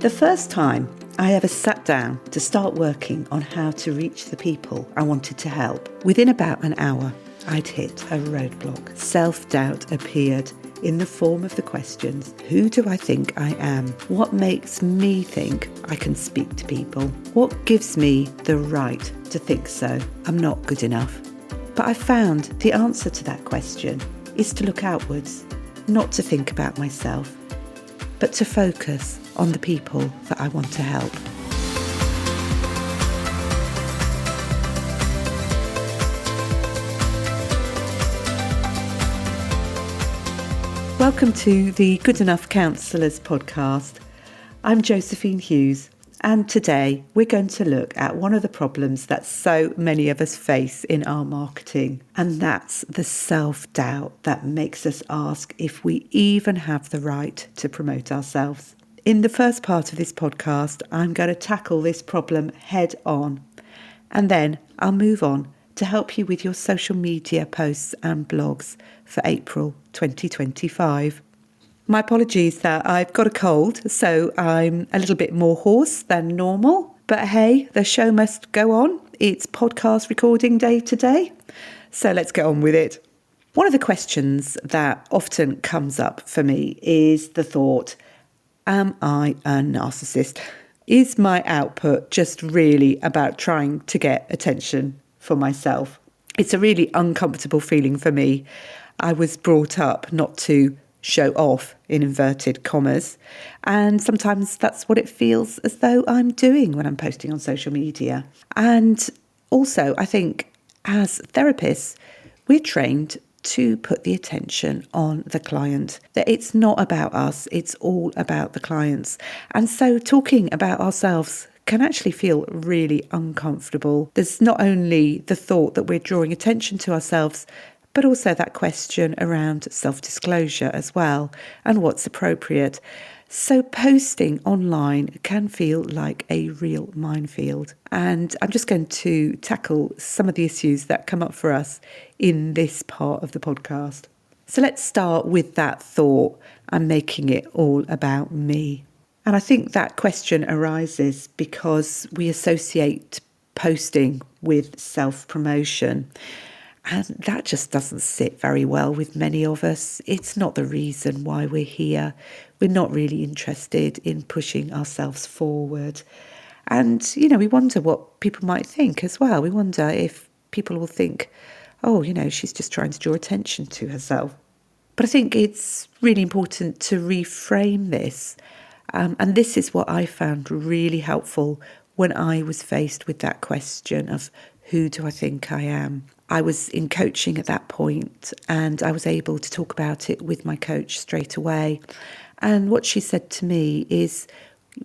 The first time I ever sat down to start working on how to reach the people I wanted to help, within about an hour, I'd hit a roadblock. Self-doubt appeared in the form of the questions: who do I think I am? What makes me think I can speak to people? What gives me the right to think so? I'm not good enough. But I found the answer to that question is to look outwards, not to think about myself, but to focus on the people that I want to help. Welcome to the Good Enough Counsellors podcast. I'm Josephine Hughes, and today we're going to look at one of the problems that so many of us face in our marketing, and that's the self-doubt that makes us ask if we even have the right to promote ourselves. In the first part of this podcast, I'm going to tackle this problem head on, and then I'll move on to help you with your social media posts and blogs for April 2025. My apologies that I've got a cold, so I'm a little bit more hoarse than normal. But hey, the show must go on. It's podcast recording day today, so let's get on with it. One of the questions that often comes up for me is the thought, am I a narcissist? Is my output just really about trying to get attention for myself? It's a really uncomfortable feeling for me. I was brought up not to show off, in inverted commas, and sometimes that's what it feels as though I'm doing when I'm posting on social media. And also, I think as therapists, we're trained to put the attention on the client, that it's not about us, it's all about the clients. And so talking about ourselves can actually feel really uncomfortable. There's not only the thought that we're drawing attention to ourselves, but also that question around self-disclosure as well, and what's appropriate. So posting online can feel like a real minefield. And I'm just going to tackle some of the issues that come up for us in this part of the podcast. So let's start with that thought and making it all about me. And I think that question arises because we associate posting with self-promotion. And that just doesn't sit very well with many of us. It's not the reason why we're here. We're not really interested in pushing ourselves forward. And, we wonder what people might think as well. We wonder if people will think, oh, she's just trying to draw attention to herself. But I think it's really important to reframe this. And this is what I found really helpful when I was faced with that question of who do I think I am? I was in coaching at that point, and I was able to talk about it with my coach straight away. And what she said to me is,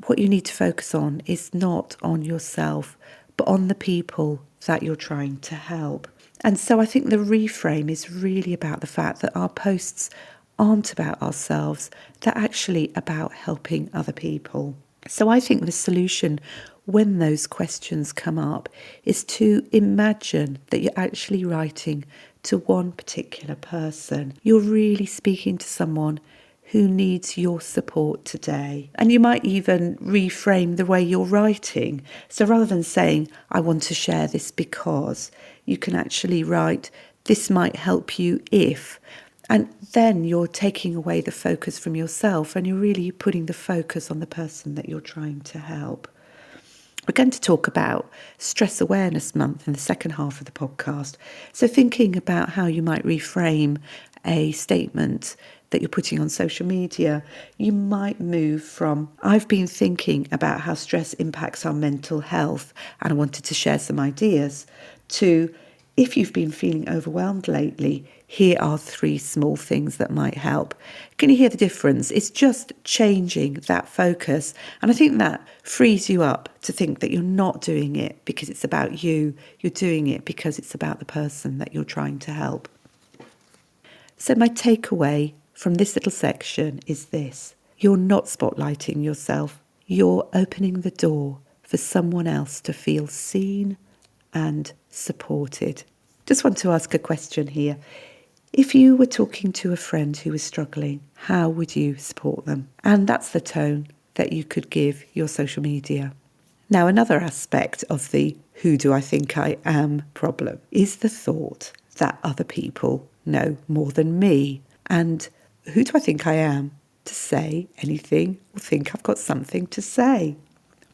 what you need to focus on is not on yourself, but on the people that you're trying to help. And so I think the reframe is really about the fact that our posts aren't about ourselves, they're actually about helping other people. So I think the solution when those questions come up is to imagine that you're actually writing to one particular person. You're really speaking to someone who needs your support today. And you might even reframe the way you're writing. So rather than saying, I want to share this because, you can actually write, this might help you if. And then you're taking away the focus from yourself and you're really putting the focus on the person that you're trying to help. We're going to talk about Stress Awareness Month in the second half of the podcast. So thinking about how you might reframe a statement that you're putting on social media, you might move from, I've been thinking about how stress impacts our mental health and I wanted to share some ideas, to, if you've been feeling overwhelmed lately, here are 3 small things that might help. Can you hear the difference? It's just changing that focus. And I think that frees you up to think that you're not doing it because it's about you. You're doing it because it's about the person that you're trying to help. So my takeaway from this little section is this. You're not spotlighting yourself. You're opening the door for someone else to feel seen and supported. Just want to ask a question here. If you were talking to a friend who was struggling, how would you support them? And that's the tone that you could give your social media. Now, another aspect of the who do I think I am problem is the thought that other people know more than me. And who do I think I am to say anything or think I've got something to say?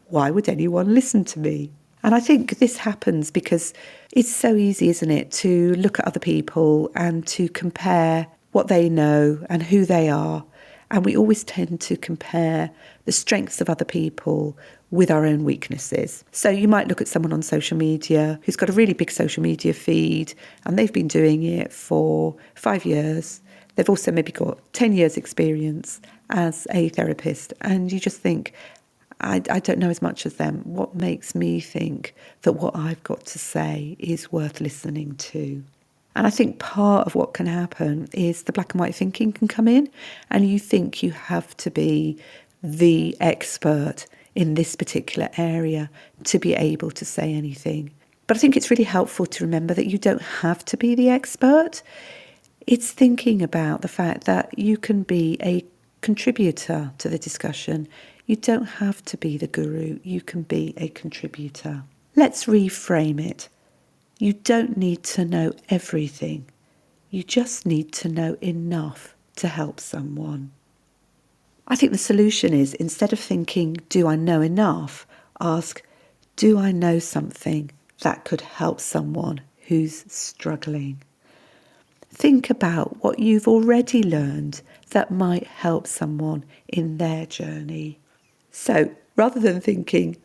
Why would anyone listen to me? And I think this happens because it's so easy, isn't it, to look at other people and to compare what they know and who they are. And we always tend to compare the strengths of other people with our own weaknesses. So you might look at someone on social media who's got a really big social media feed and they've been doing it for 5 years. They've also maybe got 10 years experience as a therapist. And you just think, I don't know as much as them. What makes me think that what I've got to say is worth listening to? And I think part of what can happen is the black and white thinking can come in and you think you have to be the expert in this particular area to be able to say anything. But I think it's really helpful to remember that you don't have to be the expert. It's thinking about the fact that you can be a contributor to the discussion. You don't have to be the guru, you can be a contributor. Let's reframe it. You don't need to know everything. You just need to know enough to help someone. I think the solution is, instead of thinking, do I know enough, ask, do I know something that could help someone who's struggling? Think about what you've already learned that might help someone in their journey. So rather than thinking,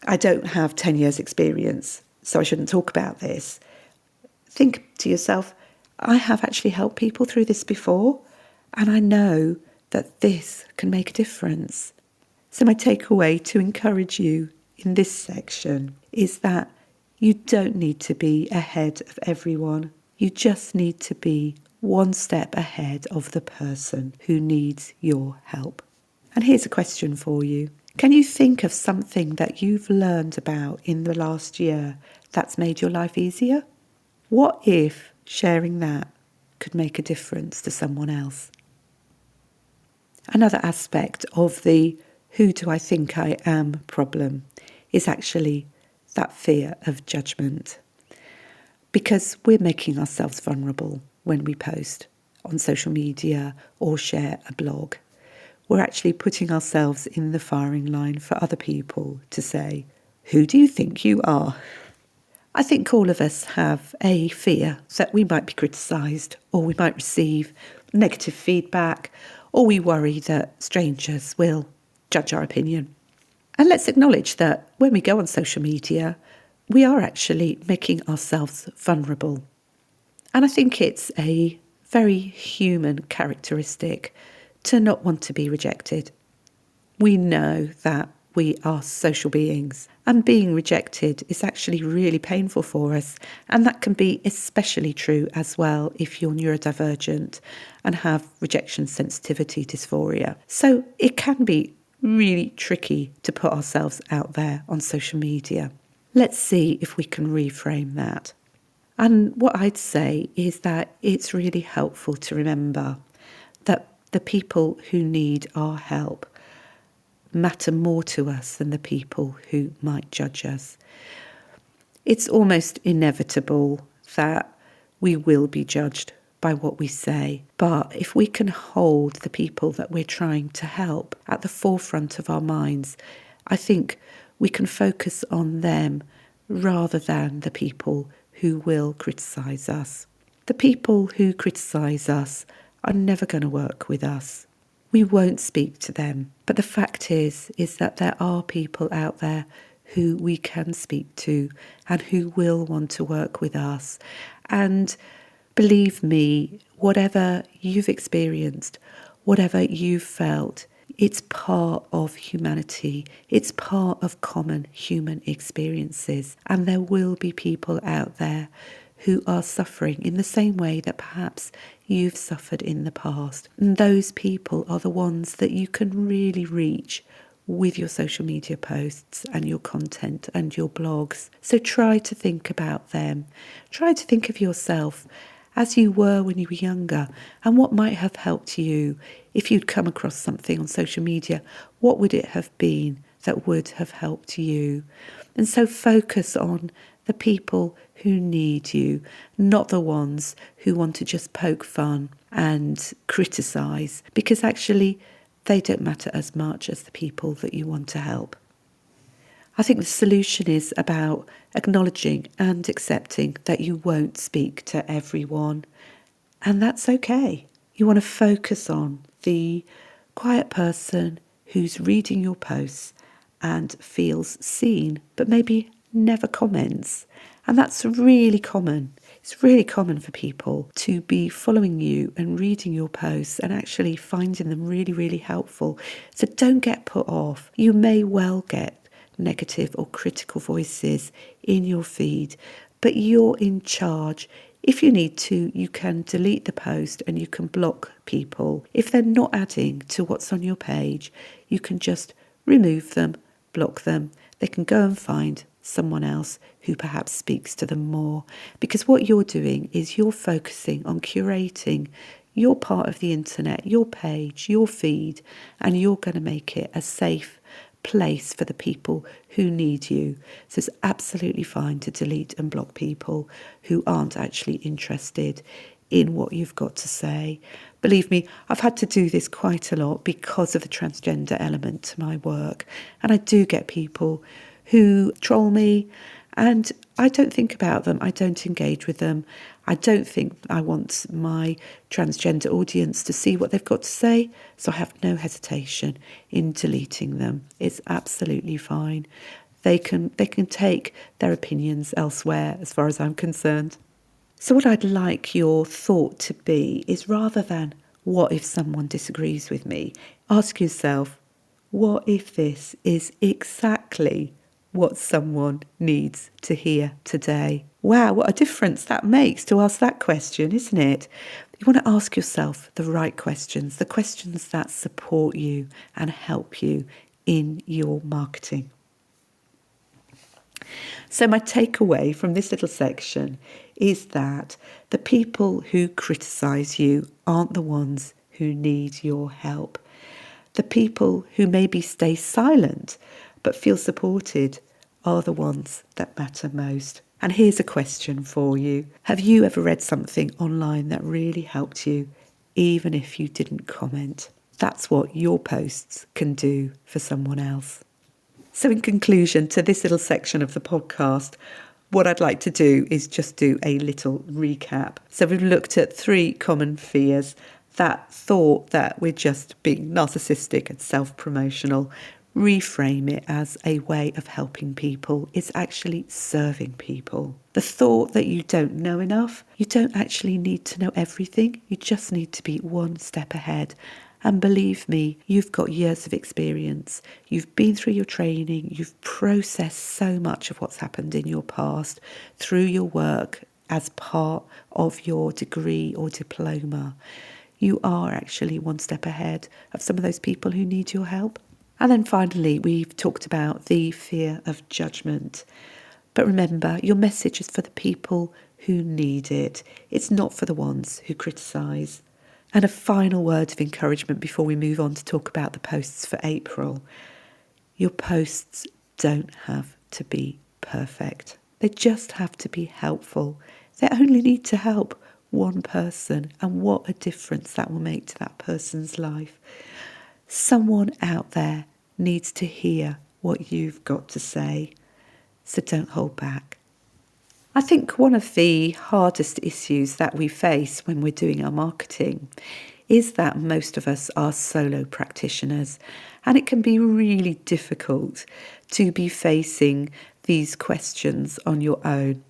I don't have 10 years experience, so I shouldn't talk about this, think to yourself, I have actually helped people through this before, and I know that this can make a difference. So my takeaway to encourage you in this section is that you don't need to be ahead of everyone. You just need to be one step ahead of the person who needs your help. And here's a question for you. Can you think of something that you've learned about in the last year that's made your life easier? What if sharing that could make a difference to someone else? Another aspect of the who do I think I am problem is actually that fear of judgment. Because we're making ourselves vulnerable when we post on social media or share a blog. We're actually putting ourselves in the firing line for other people to say, who do you think you are? I think all of us have a fear that we might be criticised or we might receive negative feedback or we worry that strangers will judge our opinion. And let's acknowledge that when we go on social media, we are actually making ourselves vulnerable. And I think it's a very human characteristic to not want to be rejected. We know that we are social beings and being rejected is actually really painful for us, and that can be especially true as well if you're neurodivergent and have rejection sensitivity dysphoria. So it can be really tricky to put ourselves out there on social media. Let's see if we can reframe that. And what I'd say is that it's really helpful to remember that the people who need our help matter more to us than the people who might judge us. It's almost inevitable that we will be judged by what we say. But if we can hold the people that we're trying to help at the forefront of our minds, I think we can focus on them rather than the people who will criticise us. The people who criticise us are never going to work with us. We won't speak to them. But the fact is that there are people out there who we can speak to and who will want to work with us. And believe me, whatever you've experienced, whatever you've felt, it's part of humanity. It's part of common human experiences. And there will be people out there who are suffering in the same way that perhaps you've suffered in the past. And those people are the ones that you can really reach with your social media posts and your content and your blogs. So try to think about them. Try to think of yourself as you were when you were younger, and what might have helped you if you'd come across something on social media. What would it have been that would have helped you? And so focus on the people who need you, not the ones who want to just poke fun and criticise, because actually they don't matter as much as the people that you want to help. I think the solution is about acknowledging and accepting that you won't speak to everyone, and that's okay. You want to focus on the quiet person who's reading your posts and feels seen, but maybe never comments. And that's really common. It's really common for people to be following you and reading your posts and actually finding them really, really helpful. So don't get put off. You may well get negative or critical voices in your feed, but you're in charge. If you need to, you can delete the post and you can block people. If they're not adding to what's on your page, you can just remove them, block them. They can go and find someone else who perhaps speaks to them more. Because what you're doing is you're focusing on curating your part of the internet, your page, your feed, and you're going to make it a safe place for the people who need you. So it's absolutely fine to delete and block people who aren't actually interested in what you've got to say. Believe me, I've had to do this quite a lot because of the transgender element to my work. And I do get people who troll me, and I don't think about them. I don't engage with them. I don't think I want my transgender audience to see what they've got to say, so I have no hesitation in deleting them. It's absolutely fine. They can take their opinions elsewhere as far as I'm concerned. So what I'd like your thought to be is, rather than what if someone disagrees with me, ask yourself, what if this is exactly what someone needs to hear today? Wow, what a difference that makes to ask that question, isn't it? You want to ask yourself the right questions, the questions that support you and help you in your marketing. So my takeaway from this little section is that the people who criticise you aren't the ones who need your help. The people who maybe stay silent but feel supported are the ones that matter most. And here's a question for you. Have you ever read something online that really helped you, even if you didn't comment? That's what your posts can do for someone else. So in conclusion to this little section of the podcast, what I'd like to do is just do a little recap. So we've looked at 3 common fears: that thought that we're just being narcissistic and self-promotional. Reframe it as a way of helping people. It's actually serving people. The thought that you don't know enough. You don't actually need to know everything. You just need to be one step ahead. And believe me, you've got years of experience. You've been through your training. You've processed so much of what's happened in your past through your work as part of your degree or diploma. You are actually one step ahead of some of those people who need your help. And then finally, we've talked about the fear of judgment. But remember, your message is for the people who need it. It's not for the ones who criticise. And a final word of encouragement before we move on to talk about the posts for April. Your posts don't have to be perfect. They just have to be helpful. They only need to help one person, and what a difference that will make to that person's life. Someone out there needs to hear what you've got to say, so don't hold back. I think one of the hardest issues that we face when we're doing our marketing is that most of us are solo practitioners, and it can be really difficult to be facing these questions on your own.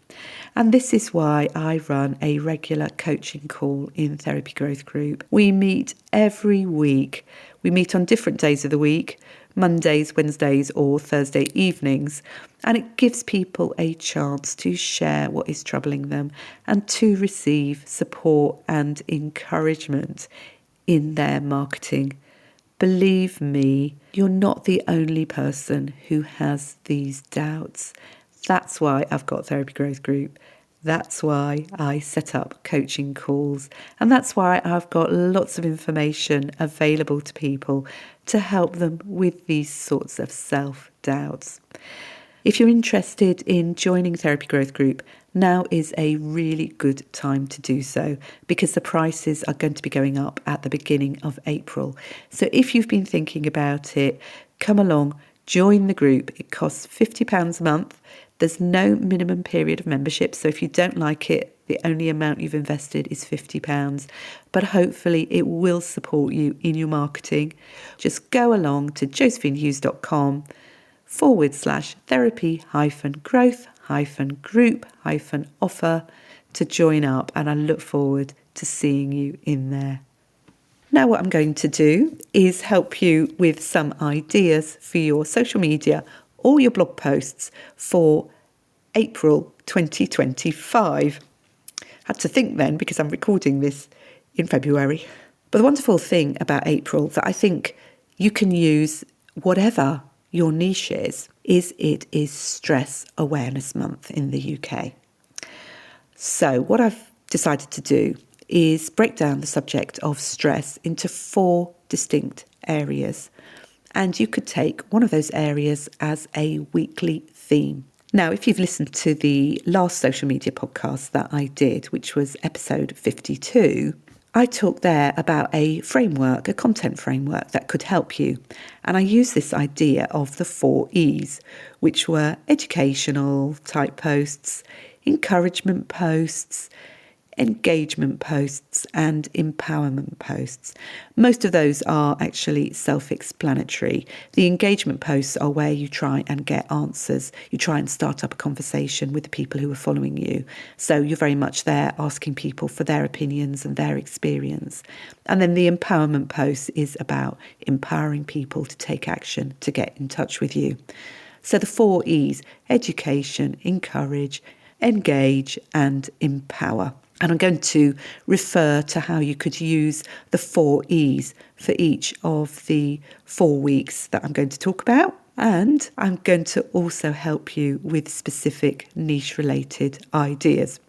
And this is why I run a regular coaching call in Therapy Growth Group. We meet every week. We meet on different days of the week, Mondays, Wednesdays, or Thursday evenings. And it gives people a chance to share what is troubling them and to receive support and encouragement in their marketing. Believe me, you're not the only person who has these doubts. That's why I've got Therapy Growth Group. That's why I set up coaching calls, and that's why I've got lots of information available to people to help them with these sorts of self-doubts. If you're interested in joining Therapy Growth Group, now is a really good time to do so because the prices are going to be going up at the beginning of April. So if you've been thinking about it, come along, join the group. It costs £50 a month. There's no minimum period of membership. So if you don't like it, the only amount you've invested is £50. But hopefully it will support you in your marketing. Just go along to josephineHughes.com/therapy-growth-group-offer to join up, and I look forward to seeing you in there. Now what I'm going to do is help you with some ideas for your social media or your blog posts for April 2025. Had to think then because I'm recording this in February. But the wonderful thing about April that I think you can use whatever your niche is it is Stress Awareness Month in the UK. So what I've decided to do is break down the subject of stress into 4 distinct areas. And you could take one of those areas as a weekly theme. Now, if you've listened to the last social media podcast that I did, which was episode 52, I talked there about a framework, a content framework that could help you. And I used this idea of the 4 E's, which were educational type posts, encouragement posts, engagement posts and empowerment posts. Most of those are actually self-explanatory. The engagement posts are where you try and get answers. You try and start up a conversation with the people who are following you. So you're very much there asking people for their opinions and their experience. And then the empowerment post is about empowering people to take action, to get in touch with you. So the 4 E's: education, encourage, engage and empower. And I'm going to refer to how you could use the 4 E's for each of the 4 weeks that I'm going to talk about. And I'm going to also help you with specific niche-related ideas.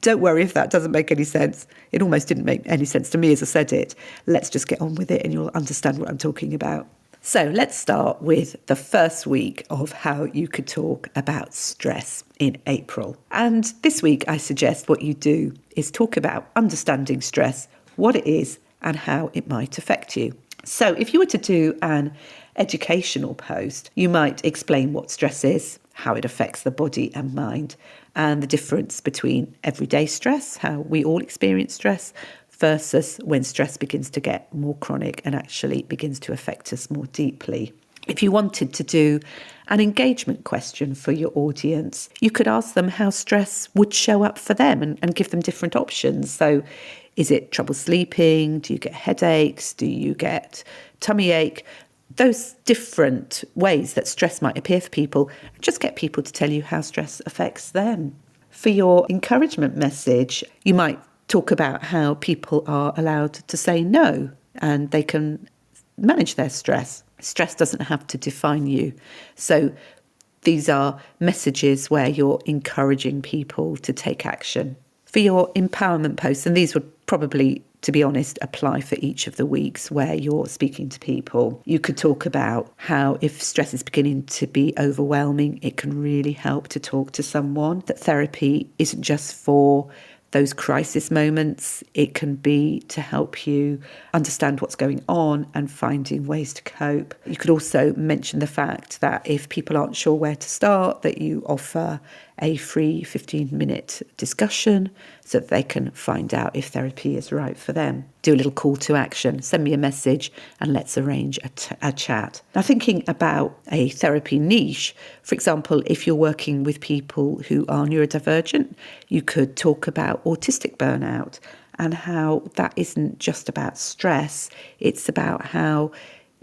Don't worry if that doesn't make any sense. It almost didn't make any sense to me as I said it. Let's just get on with it and you'll understand what I'm talking about. So let's start with the first week of how you could talk about stress in April. And this week, I suggest what you do is talk about understanding stress, what it is, and how it might affect you. So if you were to do an educational post, you might explain what stress is, how it affects the body and mind, and the difference between everyday stress, how we all experience stress, versus when stress begins to get more chronic and actually begins to affect us more deeply. If you wanted to do an engagement question for your audience, you could ask them how stress would show up for them and give them different options. So is it trouble sleeping? Do you get headaches? Do you get tummy ache? Those different ways that stress might appear for people, just get people to tell you how stress affects them. For your encouragement message, you might talk about how people are allowed to say no and they can manage their stress. Stress doesn't have to define you. So these are messages where you're encouraging people to take action. For your empowerment posts, and these would probably, to be honest, apply for each of the weeks where you're speaking to people, you could talk about how if stress is beginning to be overwhelming, it can really help to talk to someone. That therapy isn't just for those crisis moments. It can be to help you understand what's going on and finding ways to cope. You could also mention the fact that if people aren't sure where to start, that you offer a free 15-minute discussion so that they can find out if therapy is right for them. Do a little call to action, send me a message and let's arrange a chat. Now, thinking about a therapy niche, for example, if you're working with people who are neurodivergent, you could talk about autistic burnout and how that isn't just about stress, it's about how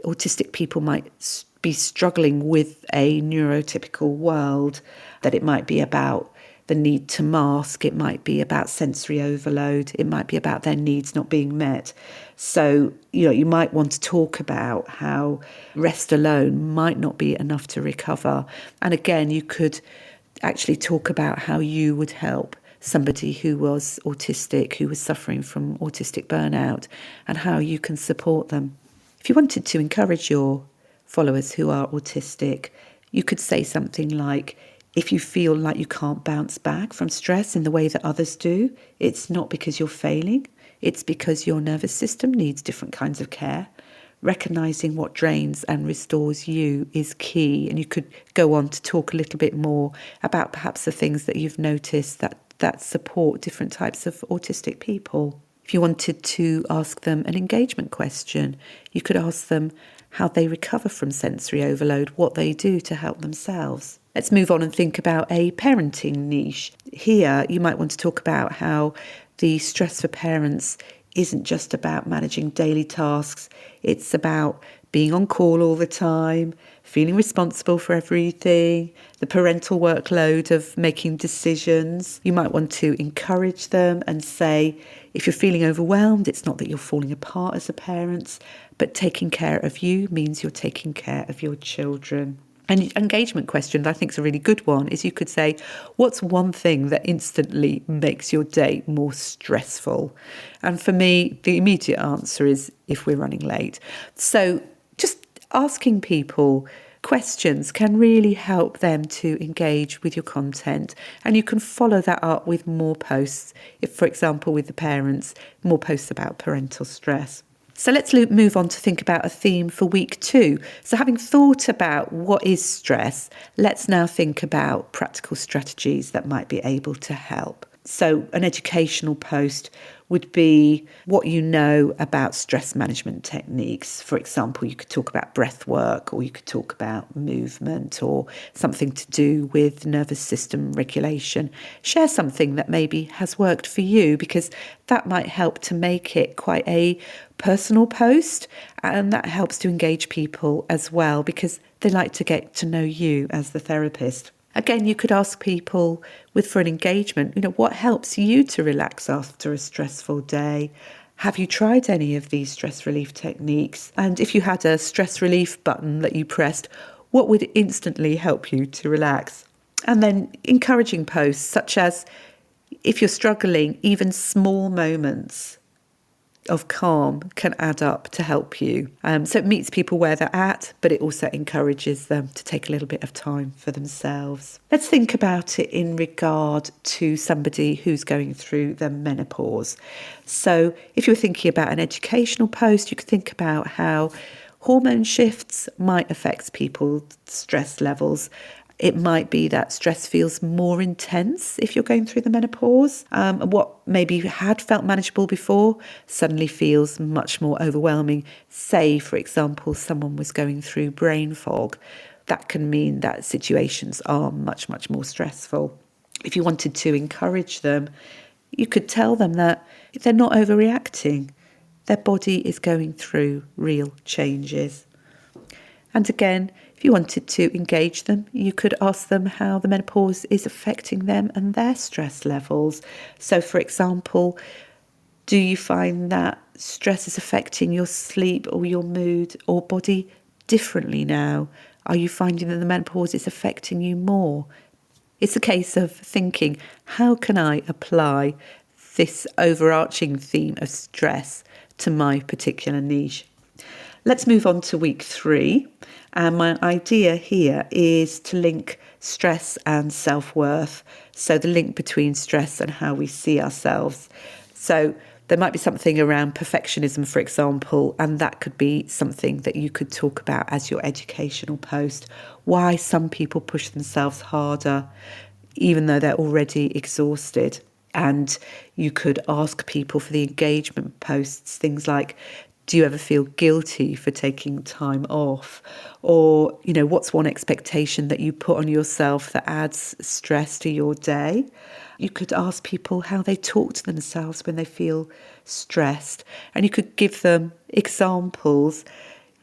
autistic people might be struggling with a neurotypical world, that it might be about the need to mask, it might be about sensory overload, it might be about their needs not being met. So, you might want to talk about how rest alone might not be enough to recover. And again, you could actually talk about how you would help somebody who was autistic, who was suffering from autistic burnout, and how you can support them. If you wanted to encourage your followers who are autistic, you could say something like, if you feel like you can't bounce back from stress in the way that others do, it's not because you're failing, it's because your nervous system needs different kinds of care. Recognising what drains and restores you is key. And you could go on to talk a little bit more about perhaps the things that you've noticed that support different types of autistic people. If you wanted to ask them an engagement question, you could ask them how they recover from sensory overload, what they do to help themselves. Let's move on and think about a parenting niche. Here, you might want to talk about how the stress for parents isn't just about managing daily tasks. It's about being on call all the time, feeling responsible for everything, the parental workload of making decisions. You might want to encourage them and say, if you're feeling overwhelmed, it's not that you're falling apart as a parent, but taking care of you means you're taking care of your children. An engagement question that I think is a really good one is you could say, what's one thing that instantly makes your day more stressful? And for me, the immediate answer is if we're running late. So just asking people questions can really help them to engage with your content. And you can follow that up with more posts. If, for example, with the parents, more posts about parental stress. So let's move on to think about a theme for week 2. So having thought about what is stress, let's now think about practical strategies that might be able to help. So an educational post would be what you know about stress management techniques. For example, you could talk about breath work, or you could talk about movement, or something to do with nervous system regulation. Share something that maybe has worked for you, because that might help to make it quite a personal post, and that helps to engage people as well, because they like to get to know you as the therapist. Again, you could ask people for an engagement, what helps you to relax after a stressful day? Have you tried any of these stress relief techniques? And if you had a stress relief button that you pressed, what would instantly help you to relax? And then encouraging posts such as, if you're struggling, even small moments of calm can add up to help you. So it meets people where they're at, but it also encourages them to take a little bit of time for themselves. Let's think about it in regard to somebody who's going through the menopause. So if you're thinking about an educational post, you could think about how hormone shifts might affect people's stress levels. It might be that stress feels more intense if you're going through the menopause. What maybe had felt manageable before suddenly feels much more overwhelming. Say, for example, someone was going through brain fog. That can mean that situations are much, much more stressful. If you wanted to encourage them, you could tell them that they're not overreacting. Their body is going through real changes. And again, if you wanted to engage them, you could ask them how the menopause is affecting them and their stress levels. So, for example, do you find that stress is affecting your sleep or your mood or body differently now? Are you finding that the menopause is affecting you more? It's a case of thinking, how can I apply this overarching theme of stress to my particular niche? Let's move on to week 3. And my idea here is to link stress and self-worth. So the link between stress and how we see ourselves. So there might be something around perfectionism, for example, and that could be something that you could talk about as your educational post. Why some people push themselves harder, even though they're already exhausted. And you could ask people for the engagement posts, things like, do you ever feel guilty for taking time off? Or, what's one expectation that you put on yourself that adds stress to your day? You could ask people how they talk to themselves when they feel stressed. And you could give them examples.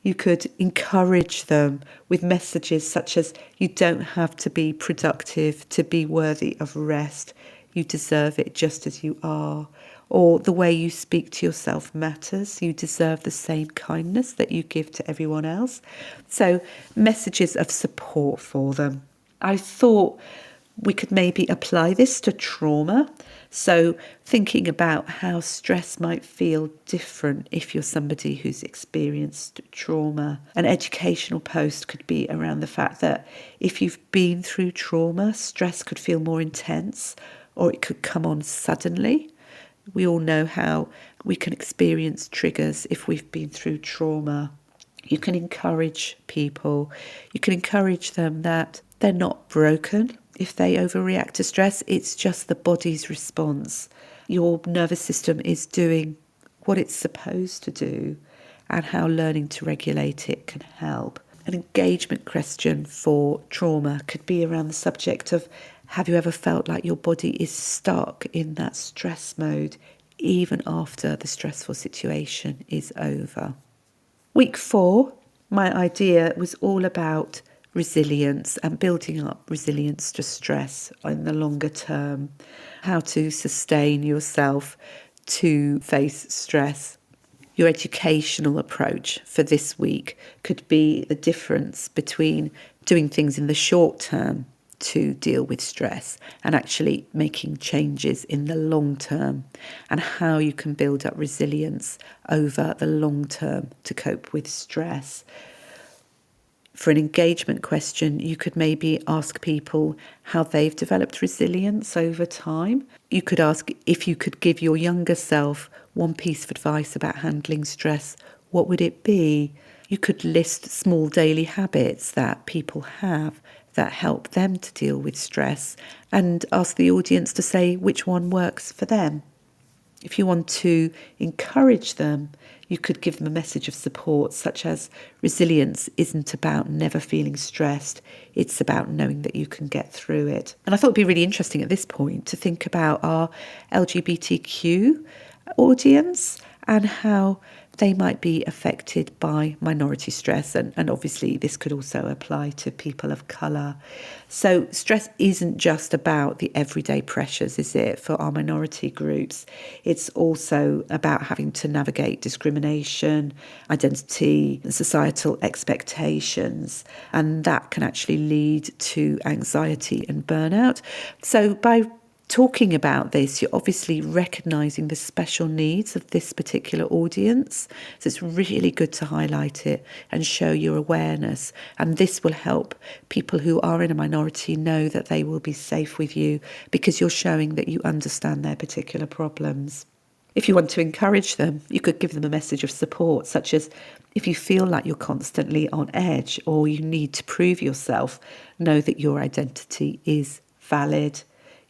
You could encourage them with messages such as, you don't have to be productive to be worthy of rest. You deserve it just as you are. Or the way you speak to yourself matters. You deserve the same kindness that you give to everyone else. So messages of support for them. I thought We could maybe apply this to trauma. So thinking about how stress might feel different if you're somebody who's experienced trauma. An educational post could be around the fact that if you've been through trauma, stress could feel more intense or it could come on suddenly. We all know how we can experience triggers if we've been through trauma. You can encourage people. You can encourage them that they're not broken if they overreact to stress. It's just the body's response. Your nervous system is doing what it's supposed to do, and how learning to regulate it can help. An engagement question for trauma could be around the subject of, have you ever felt like your body is stuck in that stress mode even after the stressful situation is over? Week 4, my idea was all about resilience and building up resilience to stress in the longer term, how to sustain yourself to face stress. Your educational approach for this week could be the difference between doing things in the short term to deal with stress and actually making changes in the long term, and how you can build up resilience over the long term to cope with stress. For an engagement question, you could maybe ask people how they've developed resilience over time. You could ask, if you could give your younger self one piece of advice about handling stress, what would it be? You could list small daily habits that people have that help them to deal with stress, and ask the audience to say which one works for them. If you want to encourage them, you could give them a message of support, such as, resilience isn't about never feeling stressed, it's about knowing that you can get through it. And I thought it'd be really interesting at this point to think about our LGBTQ audience and how they might be affected by minority stress. And obviously this could also apply to people of colour. So stress isn't just about the everyday pressures, is it, for our minority groups? It's also about having to navigate discrimination, identity, and societal expectations. And that can actually lead to anxiety and burnout. So by talking about this, you're obviously recognising the special needs of this particular audience. So it's really good to highlight it and show your awareness. And this will help people who are in a minority know that they will be safe with you, because you're showing that you understand their particular problems. If you want to encourage them, you could give them a message of support, such as, if you feel like you're constantly on edge or you need to prove yourself, know that your identity is valid.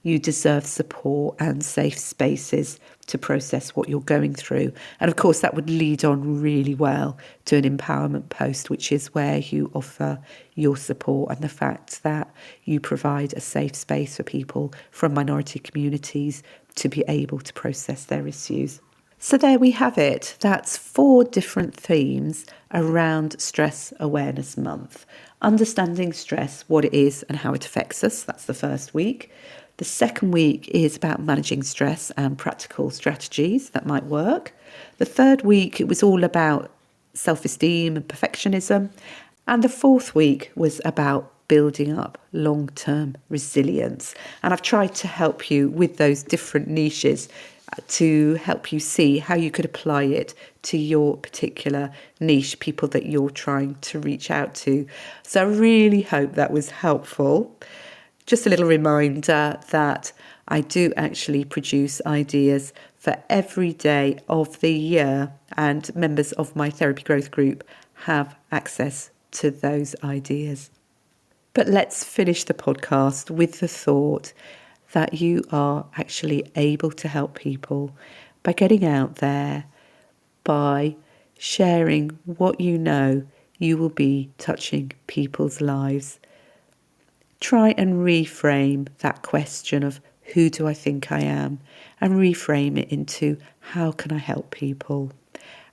You deserve support and safe spaces to process what you're going through. And of course, that would lead on really well to an empowerment post, which is where you offer your support and the fact that you provide a safe space for people from minority communities to be able to process their issues. So there we have it. That's 4 different themes around Stress Awareness Month. Understanding stress, what it is and how it affects us. That's the first week. The second week is about managing stress and practical strategies that might work. The third week, it was all about self-esteem and perfectionism. And the fourth week was about building up long-term resilience. And I've tried to help you with those different niches to help you see how you could apply it to your particular niche, people that you're trying to reach out to. So I really hope that was helpful. Just a little reminder that I do actually produce ideas for every day of the year, and members of my therapy growth group have access to those ideas. But let's finish the podcast with the thought that you are actually able to help people by getting out there, by sharing what you know. You will be touching people's lives. Try and reframe that question of, who do I think I am? And reframe it into, how can I help people?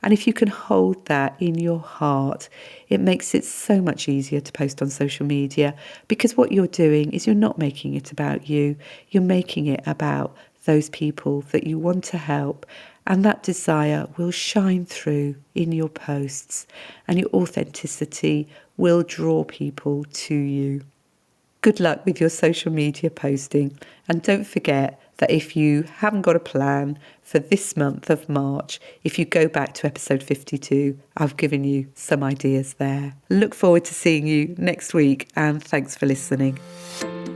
And if you can hold that in your heart, it makes it so much easier to post on social media, because what you're doing is you're not making it about you. You're making it about those people that you want to help. And that desire will shine through in your posts, and your authenticity will draw people to you. Good luck with your social media posting, and don't forget that if you haven't got a plan for this month of March, if you go back to episode 52, I've given you some ideas there. Look forward to seeing you next week, and thanks for listening.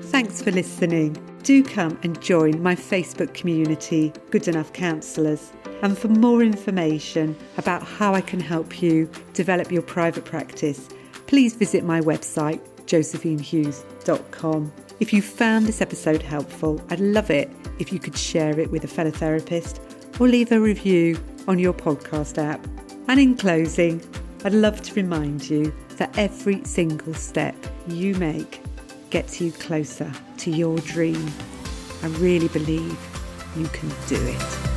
Thanks for listening. Do come and join my Facebook community, Good Enough Counsellors. And for more information about how I can help you develop your private practice, please visit my website, josephinehughes.com. If you found this episode helpful, I'd love it if you could share it with a fellow therapist or leave a review on your podcast app. And in closing, I'd love to remind you that every single step you make gets you closer to your dream. I really believe you can do it.